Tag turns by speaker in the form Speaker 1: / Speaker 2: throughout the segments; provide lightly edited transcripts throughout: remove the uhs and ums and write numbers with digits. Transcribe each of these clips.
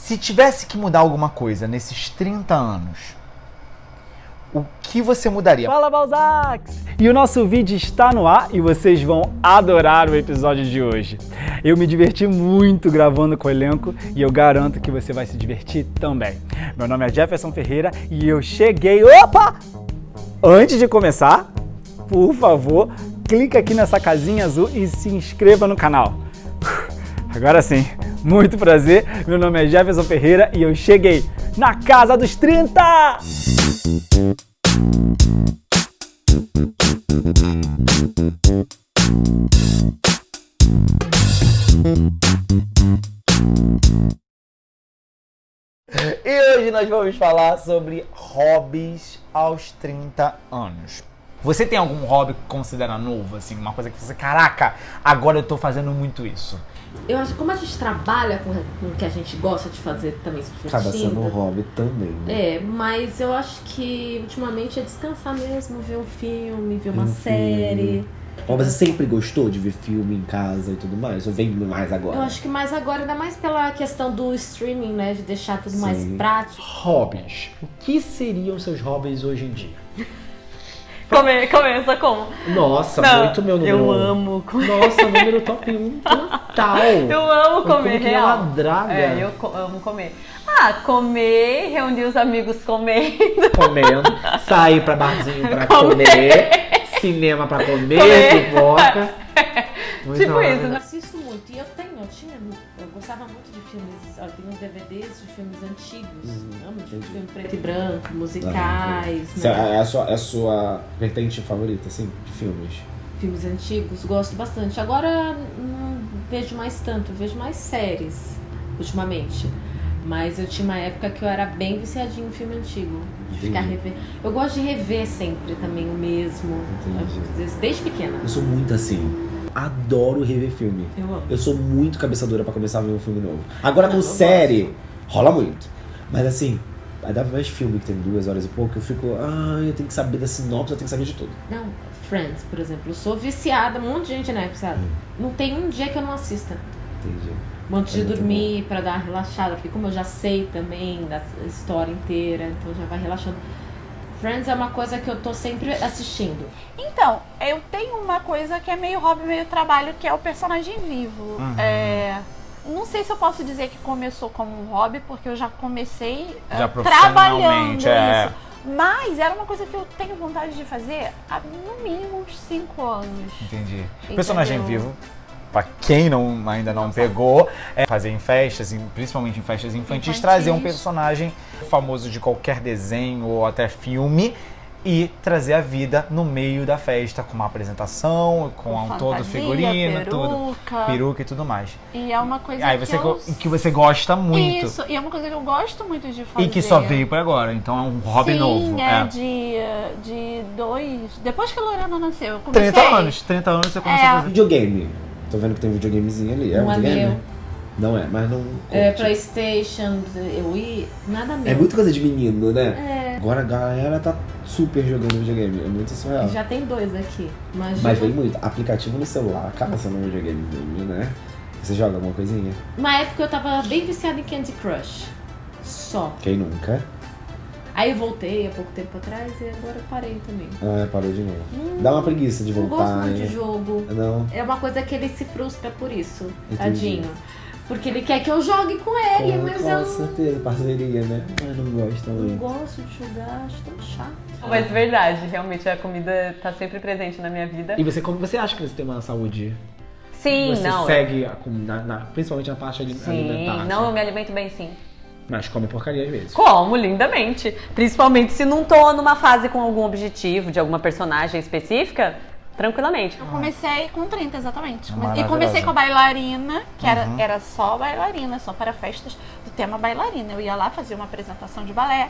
Speaker 1: Se tivesse que mudar alguma coisa nesses 30 anos, o que você mudaria?
Speaker 2: Fala, Balzacs! E o nosso vídeo está no ar e vocês vão adorar o episódio de hoje. Eu me diverti muito gravando com o elenco e eu garanto que você vai se divertir também. Meu nome é Jefferson Ferreira e eu cheguei... Opa! Antes de começar, por favor, clica aqui nessa casinha azul e se inscreva no canal. Agora sim, muito prazer, meu nome é Jefferson Ferreira e eu cheguei na casa dos 30!
Speaker 1: E hoje nós vamos falar sobre hobbies aos 30 anos. Você tem algum hobby que considera novo, assim, uma coisa que você, caraca, agora eu tô fazendo muito isso?
Speaker 3: Eu acho que como a gente trabalha com o que a gente gosta de fazer também, se divertindo.
Speaker 4: Acaba sendo um hobby também, né?
Speaker 3: É, mas eu acho que ultimamente é descansar mesmo, ver um filme, ver uma série.
Speaker 4: Mas você sempre gostou de ver filme em casa e tudo mais? Ou vem mais agora?
Speaker 3: Eu acho que mais agora, ainda mais pela questão do streaming, né? De deixar tudo mais prático.
Speaker 2: Hobbies. O que seriam seus hobbies hoje em dia?
Speaker 5: Começa como?
Speaker 4: Nossa,
Speaker 5: Não,
Speaker 4: muito meu número.
Speaker 5: Eu amo comer.
Speaker 4: Nossa, número top 1 total.
Speaker 5: Eu amo comer,
Speaker 4: que
Speaker 5: real.
Speaker 4: uma draga.
Speaker 5: É, eu amo comer. Comer, reunir os amigos comendo.
Speaker 4: Comendo, sair pra barzinho pra comer, cinema pra comer, pipoca. Muito
Speaker 5: Tipo
Speaker 4: hora.
Speaker 5: isso,
Speaker 3: Eu
Speaker 5: né?
Speaker 3: assisto muito. E eu gostava muito de filmes. Eu tenho uns DVDs de filmes antigos. Amo de
Speaker 4: entendi.
Speaker 3: filme preto e branco, musicais, né?
Speaker 4: É a sua vertente favorita, assim, de filmes?
Speaker 3: Filmes antigos, gosto bastante. Agora não vejo mais tanto, eu vejo mais séries ultimamente. Mas eu tinha uma época que eu era bem viciadinha em filme antigo. De ficar revendo. Eu gosto de rever sempre também o mesmo.
Speaker 4: Entendi.
Speaker 3: Desde pequena.
Speaker 4: Eu sou muito assim. Adoro rever filme.
Speaker 3: Eu amo.
Speaker 4: Eu sou muito cabeçadora pra começar a ver um filme novo. Agora com
Speaker 3: eu
Speaker 4: série, rola muito. Mas assim, ainda mais filme que tem 2 horas e pouco, eu fico, eu tenho que saber da sinopse, eu tenho que saber de tudo.
Speaker 3: Não, Friends, por exemplo. Eu sou viciada, um monte de gente, né? Sabe? Não tem um dia que eu não assista.
Speaker 4: Entendi.
Speaker 3: Antes de
Speaker 4: É muito
Speaker 3: dormir, pra dar uma relaxada. Porque como eu já sei também da história inteira, então já vai relaxando. Friends é uma coisa que eu tô sempre assistindo.
Speaker 6: Então, eu tenho uma coisa que é meio hobby, meio trabalho, que é o personagem vivo. Não sei se eu posso dizer que começou como um hobby, porque eu já comecei
Speaker 1: Já
Speaker 6: trabalhando
Speaker 1: profissionalmente, é.
Speaker 6: isso. Mas era uma coisa que eu tenho vontade de fazer há no mínimo uns 5 anos.
Speaker 1: Entendi.
Speaker 6: Entendeu?
Speaker 1: Personagem vivo, pra quem ainda não pegou, é fazer em festas, principalmente em festas infantis, trazer um personagem famoso de qualquer desenho ou até filme e trazer a vida no meio da festa, com uma apresentação, com todo o
Speaker 6: fantasia,
Speaker 1: figurino,
Speaker 6: peruca.
Speaker 1: peruca e tudo mais.
Speaker 6: E é uma coisa
Speaker 1: Aí que você gosta muito.
Speaker 6: Isso, e é uma coisa que eu gosto muito de fazer.
Speaker 1: E que só veio por agora, então é um hobby
Speaker 6: Sim,
Speaker 1: novo.
Speaker 6: de 2... Depois que a Lorena nasceu, eu comecei...
Speaker 1: 30 anos você começou a fazer.
Speaker 4: Videogame. Tô vendo que tem um videogamezinho ali.
Speaker 3: Não é
Speaker 4: videogame?
Speaker 3: meu.
Speaker 4: Não é, mas não.
Speaker 3: É,
Speaker 4: curte.
Speaker 3: PlayStation, Wii, nada meu.
Speaker 4: É muita coisa de menino, né?
Speaker 3: É.
Speaker 4: Agora a galera tá super jogando videogame. É muito surreal.
Speaker 3: Já tem 2 aqui.
Speaker 4: Mas vem muito. Aplicativo no celular acaba sendo um videogamezinho, né? Você joga alguma coisinha?
Speaker 3: Uma época eu tava bem viciada em Candy Crush. Só.
Speaker 4: Quem nunca?
Speaker 3: Aí eu voltei há pouco tempo atrás e agora eu parei também.
Speaker 4: Parou de novo. Dá uma preguiça de
Speaker 3: Não
Speaker 4: voltar.
Speaker 3: gosto muito de
Speaker 4: né?
Speaker 3: jogo.
Speaker 4: Não.
Speaker 3: É uma coisa que ele se frustra por isso,
Speaker 4: Entendi.
Speaker 3: tadinho. Porque ele quer que eu jogue com ele, mas
Speaker 4: com
Speaker 3: eu
Speaker 4: certeza, parceria, né? Mas não gosto
Speaker 3: não
Speaker 4: muito.
Speaker 3: gosto de jogar, acho tão chato.
Speaker 5: Mas verdade, realmente a comida tá sempre presente na minha vida.
Speaker 2: E como você acha que você tem uma saúde?
Speaker 5: Sim,
Speaker 2: Você
Speaker 5: não.
Speaker 2: segue, principalmente na parte alimentar?
Speaker 5: Sim, não, eu me alimento bem sim.
Speaker 2: Mas come porcaria às vezes.
Speaker 5: Como, lindamente. Principalmente se não tô numa fase com algum objetivo de alguma personagem específica, tranquilamente.
Speaker 6: Eu comecei com 30, exatamente. E
Speaker 1: Maravilhosa.
Speaker 6: comecei com a bailarina, que era só bailarina, só para festas do tema bailarina. Eu ia lá, fazia uma apresentação de balé,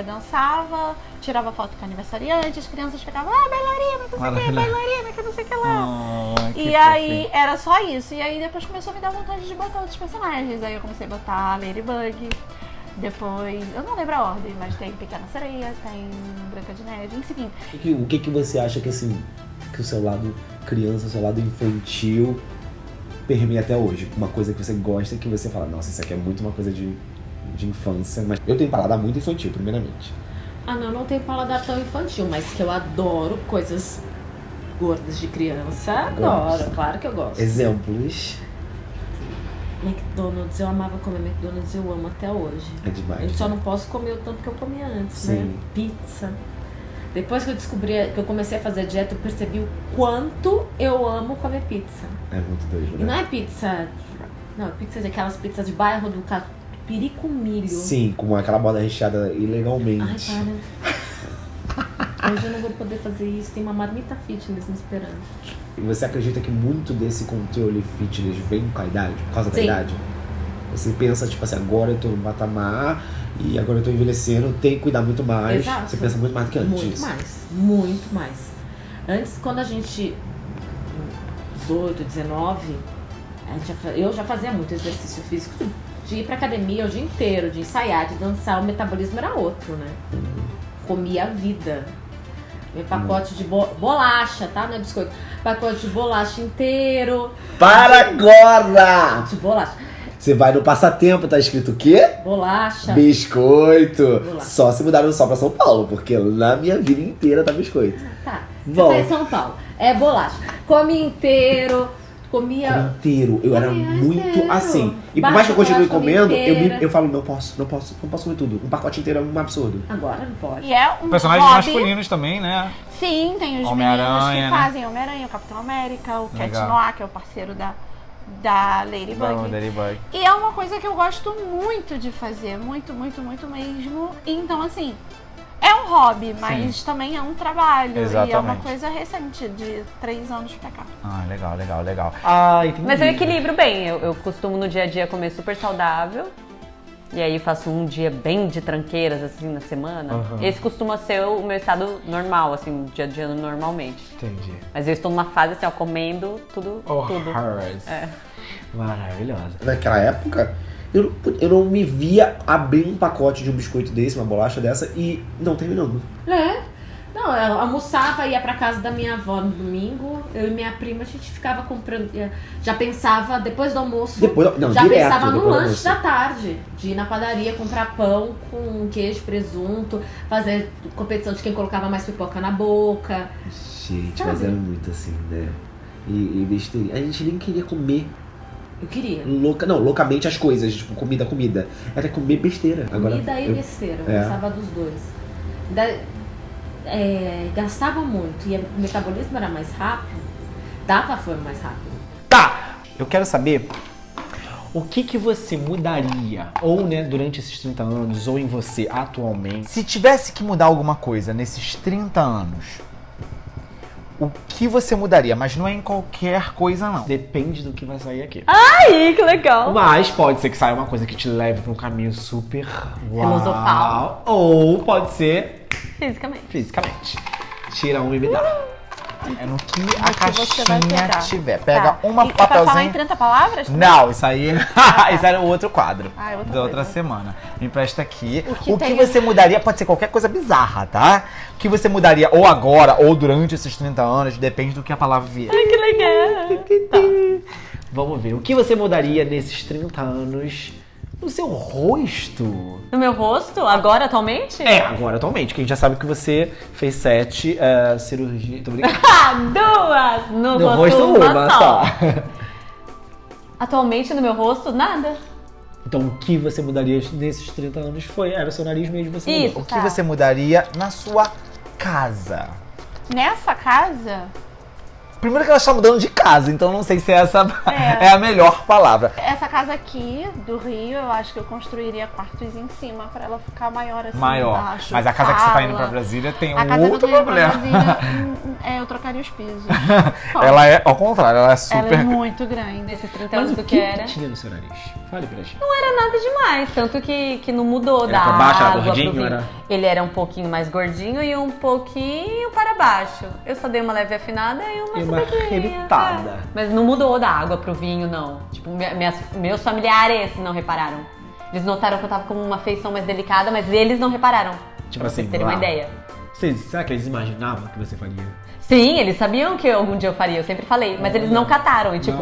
Speaker 6: dançava, tirava foto com aniversariante, as crianças ficavam, bailarina, que não sei o que, bailarina, que não sei o que lá.
Speaker 1: Que
Speaker 6: E aí era só isso. E aí depois começou a me dar vontade de botar outros personagens. Aí eu comecei a botar Ladybug. Depois, eu não lembro a ordem, mas tem Pequena Sereia, tem Branca de Neve, enfim.
Speaker 4: O que você acha que assim, que o seu lado criança, o seu lado infantil permeia até hoje? Uma coisa que você gosta que você fala, nossa, isso aqui é muito uma coisa de infância. Mas eu tenho paladar muito infantil, primeiramente.
Speaker 3: Ah, não tenho paladar tão infantil, mas que eu adoro coisas gordas de criança. Adoro, claro que eu gosto.
Speaker 4: Exemplos.
Speaker 3: McDonald's, eu amava comer McDonald's, eu amo até hoje.
Speaker 4: É demais.
Speaker 3: Eu só não posso comer o tanto que eu comia antes,
Speaker 4: Sim.
Speaker 3: né? Pizza. Depois que eu descobri, que eu comecei a fazer dieta, eu percebi o quanto eu amo comer pizza.
Speaker 4: É muito doido,
Speaker 3: E não
Speaker 4: né?
Speaker 3: é pizza... Não, é pizza daquelas pizzas de bairro do catupiry com milho.
Speaker 4: Sim, com aquela borda recheada ilegalmente.
Speaker 3: Ai, para. Hoje eu não vou poder fazer isso. Tem uma marmita fitness me esperando.
Speaker 4: E você acredita que muito desse controle fitness vem com a idade? Por causa da
Speaker 3: Sim.
Speaker 4: idade? Você pensa, tipo assim, agora eu tô no patamar e agora eu tô envelhecendo, tenho que cuidar muito mais.
Speaker 3: Exato.
Speaker 4: Você pensa muito mais do que antes.
Speaker 3: Muito mais. Antes, quando a gente... 18, 19... eu já fazia muito exercício físico. De ir pra academia o dia inteiro, de ensaiar, de dançar. O metabolismo era outro, né? Comia a vida. Meu pacote de bolacha, tá? Não é biscoito. Pacote de bolacha inteiro.
Speaker 4: Para agora!
Speaker 3: De bolacha.
Speaker 4: Você vai no passatempo, tá escrito o quê?
Speaker 3: Bolacha.
Speaker 4: Biscoito.
Speaker 3: Bolacha.
Speaker 4: Só se mudaram só pra São Paulo, porque na minha vida inteira tá biscoito.
Speaker 3: Tá. Você
Speaker 4: Volta.
Speaker 3: tá em São Paulo. É bolacha. Come inteiro. Comia...
Speaker 4: Inteiro. Eu era
Speaker 3: Comia
Speaker 4: muito
Speaker 3: inteiro.
Speaker 4: assim. E por
Speaker 3: Barra
Speaker 4: mais que eu continue
Speaker 3: chocolate
Speaker 4: comendo,
Speaker 3: inteira.
Speaker 4: eu falo, não posso comer tudo. Um pacote inteiro é um absurdo.
Speaker 3: Agora não pode.
Speaker 6: E é um
Speaker 1: Personagens
Speaker 6: hobby.
Speaker 1: masculinos também, né?
Speaker 6: Sim, tem os meninos
Speaker 1: Homem-Aranha,
Speaker 6: que
Speaker 1: né?
Speaker 6: fazem Homem-Aranha, o Capitão América, o Cat
Speaker 1: Legal.
Speaker 6: Noir, que é o parceiro da Ladybug.
Speaker 1: Ladybug.
Speaker 6: E é uma coisa que eu gosto muito de fazer, muito, muito, muito mesmo. Então, assim, é um hobby, mas também é um trabalho. E é uma
Speaker 1: Exatamente.
Speaker 6: coisa recente, de 3 anos pra cá.
Speaker 1: Ah, legal.
Speaker 2: Ah, entendi.
Speaker 5: Mas eu equilibro bem. Eu costumo no dia a dia comer super saudável. E aí faço um dia bem de tranqueiras, assim, na semana.
Speaker 2: Aham.
Speaker 5: Esse costuma ser o meu estado normal, assim, dia a dia normalmente.
Speaker 2: Entendi.
Speaker 5: Mas eu estou numa fase, assim, ó, comendo tudo. tudo.
Speaker 2: Horrors.
Speaker 5: É.
Speaker 2: Maravilhosa.
Speaker 4: Naquela época, eu não me via abrir um pacote de um biscoito desse, uma bolacha dessa, e não terminando.
Speaker 3: É. Não, eu almoçava, ia pra casa da minha avó no domingo. Eu e minha prima, a gente ficava comprando. Já pensava, depois do almoço. Já
Speaker 4: direto,
Speaker 3: pensava no
Speaker 4: depois do
Speaker 3: lanche
Speaker 4: almoço.
Speaker 3: da tarde. De ir na padaria, comprar pão com queijo, presunto. Fazer competição de quem colocava mais pipoca na boca.
Speaker 4: Gente,
Speaker 3: Sabe?
Speaker 4: mas era muito assim, né? E besteira. A gente nem queria comer
Speaker 3: Eu queria.
Speaker 4: loucamente as coisas, tipo, comida. Era comer besteira. Agora,
Speaker 3: Comida e besteira. Eu
Speaker 4: É.
Speaker 3: gostava dos dois. Gastava muito e o metabolismo era mais rápido. Dava fome mais rápido.
Speaker 2: Tá, eu quero saber o que você mudaria, ou né, durante esses 30 anos, ou em você atualmente.
Speaker 1: Se tivesse que mudar alguma coisa nesses 30 anos, o que você mudaria? Mas não é em qualquer coisa, não.
Speaker 2: Depende do que vai sair aqui.
Speaker 5: Ai, que legal!
Speaker 2: Mas pode ser que saia uma coisa que te leve pra um caminho super
Speaker 5: Filosofal.
Speaker 2: Ou pode ser
Speaker 5: Fisicamente.
Speaker 2: fisicamente. Tira um e me dá.
Speaker 1: É no que
Speaker 6: que
Speaker 1: a
Speaker 6: você vai
Speaker 1: caixinha
Speaker 6: pegar.
Speaker 1: tiver. Pega
Speaker 6: Tá.
Speaker 1: uma
Speaker 6: E pra falar em
Speaker 1: papelzinho.
Speaker 6: 30 palavras?
Speaker 1: Não, isso aí. Esse era o outro quadro.
Speaker 6: Ah, é outra
Speaker 1: da outra
Speaker 6: coisa.
Speaker 1: semana. Me empresta aqui.
Speaker 6: O que
Speaker 1: O que
Speaker 6: tem-
Speaker 1: você mudaria pode ser qualquer coisa bizarra, tá? O que você mudaria ou agora ou durante esses 30 anos, depende do que a palavra vier.
Speaker 5: Ai, que legal!
Speaker 2: Vamos ver. O que você mudaria nesses 30 anos no seu rosto?
Speaker 5: No meu rosto? Agora, atualmente?
Speaker 2: É, agora atualmente, que a gente já sabe que você fez 7 cirurgias. Tô brincando.
Speaker 5: Ah, 2! No
Speaker 2: No rosto uma só.
Speaker 5: Atualmente, no meu rosto, nada.
Speaker 2: Então o que você mudaria nesses 30 anos era o seu nariz mesmo, você
Speaker 5: Isso.
Speaker 2: mudou.
Speaker 1: O que você mudaria na sua casa?
Speaker 6: Nessa casa,
Speaker 1: Primeiro que ela está mudando de casa, então não sei se essa
Speaker 6: É.
Speaker 1: é a melhor palavra.
Speaker 6: essa casa aqui do Rio, eu acho que eu construiria quartos em cima pra ela ficar maior assim.
Speaker 1: Maior.
Speaker 6: Embaixo,
Speaker 1: Mas a casa que você tá indo
Speaker 6: sala.
Speaker 1: pra Brasília tem
Speaker 6: A
Speaker 1: um
Speaker 6: casa
Speaker 1: outro
Speaker 6: que eu tô indo pra
Speaker 1: problema.
Speaker 6: Brasília, eu trocaria os pisos. Só.
Speaker 1: Ela é, ao contrário, ela é
Speaker 6: Ela
Speaker 1: super.
Speaker 6: é muito grande.
Speaker 5: Nesses 30
Speaker 2: Mas
Speaker 5: anos
Speaker 2: o
Speaker 5: do
Speaker 2: que
Speaker 5: que era.
Speaker 2: tinha no seu nariz? Fale pra gente.
Speaker 5: Não era nada demais, tanto que não mudou
Speaker 2: Era
Speaker 5: da
Speaker 2: pra baixo, era
Speaker 5: água
Speaker 2: gordinho,
Speaker 5: pro vinho.
Speaker 2: era?
Speaker 5: Ele era um pouquinho mais gordinho e um pouquinho para baixo. Eu só dei uma leve afinada e uma
Speaker 2: E uma
Speaker 5: subidinha.
Speaker 2: arrebitada.
Speaker 5: É. Mas não mudou da água pro vinho, não. Tipo, meus familiares não repararam. Eles notaram que eu tava com uma feição mais delicada, mas eles não repararam.
Speaker 2: Tipo
Speaker 5: Pra
Speaker 2: assim,
Speaker 5: vocês terem uma
Speaker 2: lá.
Speaker 5: ideia.
Speaker 4: Será que eles imaginavam que você faria?
Speaker 5: Sim, eles sabiam que algum dia eu faria, eu sempre falei, mas eles não cataram. E tipo,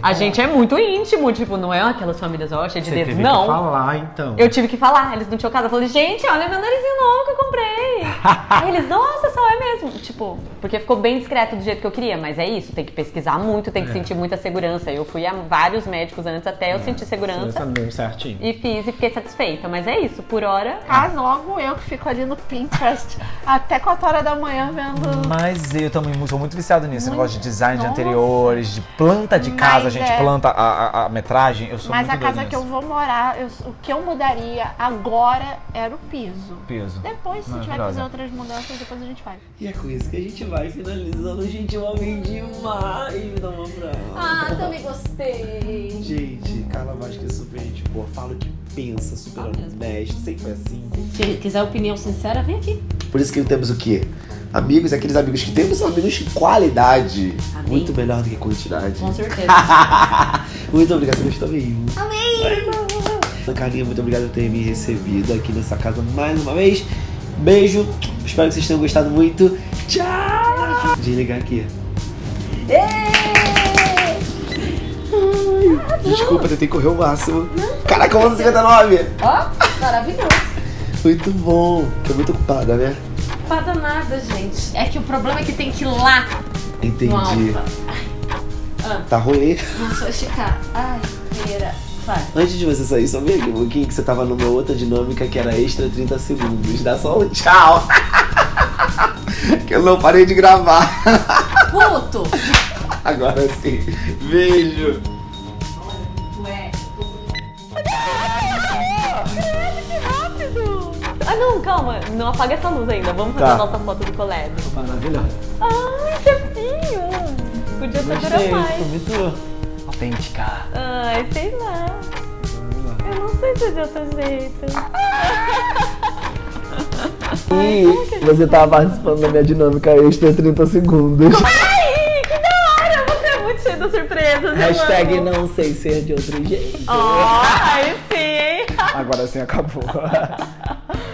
Speaker 5: a gente é muito íntimo, tipo, não é aquelas famílias, ó, cheia de dedos, não.
Speaker 4: Você teve que falar, então.
Speaker 5: Eu tive que falar, eles não tinham casado. Eu falei, gente, olha meu narizinho novo que eu comprei. Aí eles, nossa, só é mesmo. Tipo, porque ficou bem discreto do jeito que eu queria, mas é isso, tem que pesquisar muito, tem que sentir muita segurança. Eu fui a vários médicos antes até eu sentir segurança.
Speaker 4: Bem certinho.
Speaker 5: E fiz e fiquei satisfeita, mas é isso, por hora.
Speaker 6: Caso logo eu que fico ali no Pinterest até 4 horas da manhã vendo.
Speaker 1: Mas eu também sou muito viciado nisso, negócio de design de
Speaker 6: Nossa.
Speaker 1: interiores, de planta de casa, a gente planta a metragem, eu sou
Speaker 6: Mas
Speaker 1: muito
Speaker 6: a casa
Speaker 1: doido
Speaker 6: que eu
Speaker 1: nisso.
Speaker 6: vou morar, o que eu mudaria agora era o piso.
Speaker 1: Peso.
Speaker 6: Depois, se tiver que
Speaker 1: Maravilhosa.
Speaker 6: fazer outras mudanças, depois a gente faz.
Speaker 4: E é com isso que a gente vai finalizando. Gente, eu amei demais. Me dá uma abraço.
Speaker 3: Ah, também gostei.
Speaker 4: Gente, Carla Vasquez é super gente boa. Fala o que pensa, super honesta. Sempre foi assim.
Speaker 3: Se quiser opinião sincera, vem aqui.
Speaker 4: Por isso que temos o quê? Amigos, aqueles amigos que temos são amigos de qualidade.
Speaker 3: Amém.
Speaker 4: Muito melhor do que quantidade.
Speaker 3: Com certeza.
Speaker 4: Muito obrigado, você gostou mesmo.
Speaker 3: Amém!
Speaker 4: Carlinha, muito obrigado por ter me recebido aqui nessa casa mais uma vez. Beijo, espero que vocês tenham gostado muito. Tchau! Desligar aqui. Desculpa, tentei correr o máximo. Caraca, 11h59!
Speaker 3: Ó, maravilhoso.
Speaker 4: Muito bom. Tô muito ocupada, né?
Speaker 3: Ocupada nada, gente. É que o problema é que tem que ir lá no
Speaker 4: Entendi.
Speaker 3: alfa.
Speaker 4: Tá ruim?
Speaker 3: Não, só esticar. Ai, feira. Vai.
Speaker 4: Antes de você sair, só vem aqui um pouquinho que você tava numa outra dinâmica que era extra 30 segundos. Dá só um tchau. Que eu não parei de gravar.
Speaker 3: Puto!
Speaker 4: Agora sim. Beijo.
Speaker 3: Ué.
Speaker 5: Ah não, calma, não apaga essa luz ainda. Vamos fazer
Speaker 4: Tá.
Speaker 5: a nossa foto do colégio.
Speaker 4: Maravilhoso.
Speaker 5: Ai, chefinho! Podia ter durado mais.
Speaker 4: muito
Speaker 2: Autêntica.
Speaker 5: Ai, sei lá. Eu não sei se é de outro jeito.
Speaker 4: E você tava participando da minha dinâmica extra 30 segundos.
Speaker 5: Ai, que da hora! Você é muito cheio de surpresas.
Speaker 4: Hashtag
Speaker 5: eu amo.
Speaker 4: não sei ser de outro jeito.
Speaker 5: Ai, sim, hein?
Speaker 2: Agora sim acabou.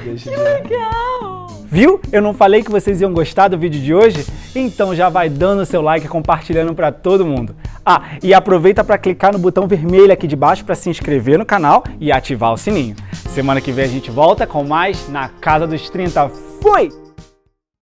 Speaker 4: Deixa
Speaker 5: Que
Speaker 4: eu ver.
Speaker 5: legal!
Speaker 2: Viu? Eu não falei que vocês iam gostar do vídeo de hoje? Então já vai dando seu like e compartilhando pra todo mundo. Ah, e aproveita para clicar no botão vermelho aqui de baixo para se inscrever no canal e ativar o sininho. Semana que vem a gente volta com mais Na Casa dos 30. Fui!